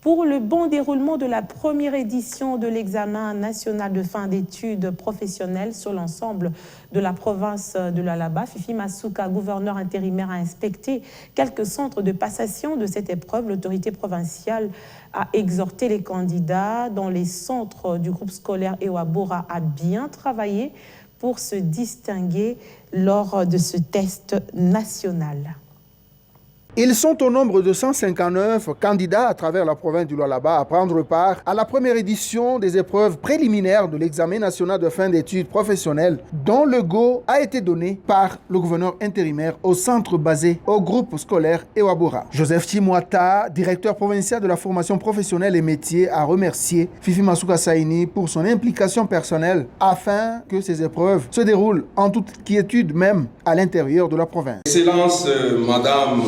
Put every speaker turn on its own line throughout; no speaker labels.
pour le bon déroulement de la première édition de l'examen national de fin d'études professionnelles sur l'ensemble de la province de Lualaba. Fifi Masuka, gouverneur intérimaire, a inspecté quelques centres de passation de cette épreuve. L'autorité provinciale a exhorté les candidats dans les centres du groupe scolaire Ewabora à bien travailler pour se distinguer lors de ce test national.
Ils sont au nombre de 159 candidats à travers la province du Lualaba à prendre part à la première édition des épreuves préliminaires de l'examen national de fin d'études professionnelles dont le go a été donné par le gouverneur intérimaire au centre basé au groupe scolaire Ewabora. Joseph Chimwata, directeur provincial de la formation professionnelle et métiers, a remercié Fifi Masuka Saini pour son implication personnelle afin que ces épreuves se déroulent en toute quiétude même à l'intérieur de la province.
Excellence, Madame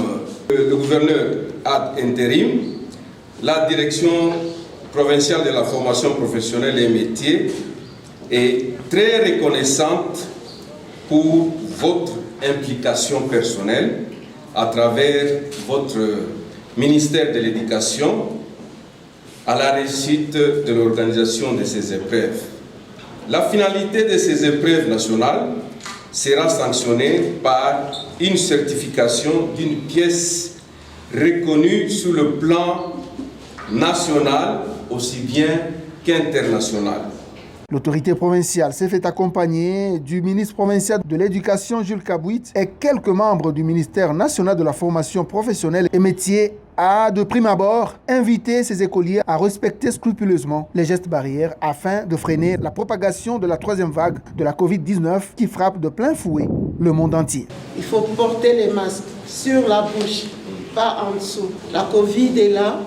le gouverneur ad intérim, la direction provinciale de la formation professionnelle et métiers est très reconnaissante pour votre implication personnelle à travers votre ministère de l'Éducation à la réussite de l'organisation de ces épreuves. La finalité de ces épreuves nationales sera sanctionnée par une certification d'une pièce reconnue sur le plan national aussi bien qu'international.
L'autorité provinciale s'est fait accompagner du ministre provincial de l'Éducation Jules Kabouit et quelques membres du ministère national de la formation professionnelle et métiers a, de prime abord, invité ces écoliers à respecter scrupuleusement les gestes barrières afin de freiner la propagation de la troisième vague de la Covid-19 qui frappe de plein fouet le monde entier.
Il faut porter les masques sur la bouche, pas en dessous. La Covid est là,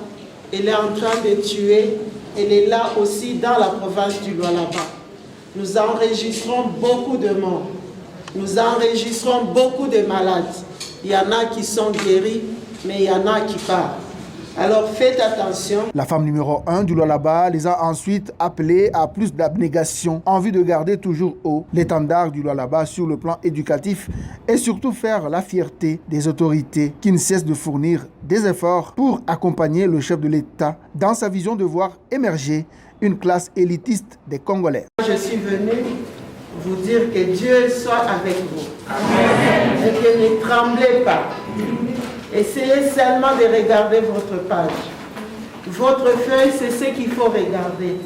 elle est en train de tuer, elle est là aussi dans la province du Lualaba. Nous enregistrons beaucoup de morts, nous enregistrons beaucoup de malades. Il y en a qui sont guéris, mais il y en a qui partent. Alors faites attention.
La femme numéro 1 du Lualaba les a ensuite appelés à plus d'abnégation en vue de garder toujours haut l'étendard du Lualaba sur le plan éducatif et surtout faire la fierté des autorités qui ne cessent de fournir des efforts pour accompagner le chef de l'État dans sa vision de voir émerger une classe élitiste des Congolais.
Je suis venu vous dire que Dieu soit avec vous. Amen. Et que ne tremblez pas. Essayez seulement de regarder votre page. Votre feuille, c'est ce qu'il faut regarder.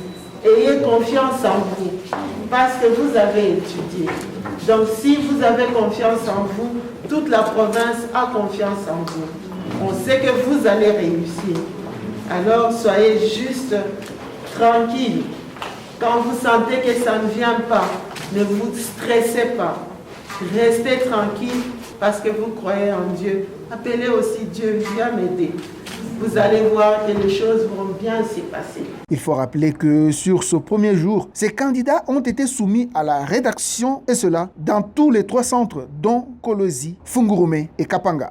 Ayez confiance en vous, parce que vous avez étudié. Donc si vous avez confiance en vous, toute la province a confiance en vous. On sait que vous allez réussir. Alors soyez juste tranquille. Quand vous sentez que ça ne vient pas, ne vous stressez pas. Restez tranquille parce que vous croyez en Dieu. Appelez aussi Dieu, viens m'aider. Vous allez voir que les choses vont bien s'y passer.
Il faut rappeler que sur ce premier jour, ces candidats ont été soumis à la rédaction et cela dans tous les 3 centres dont Kolosi, Fungurume et Kapanga.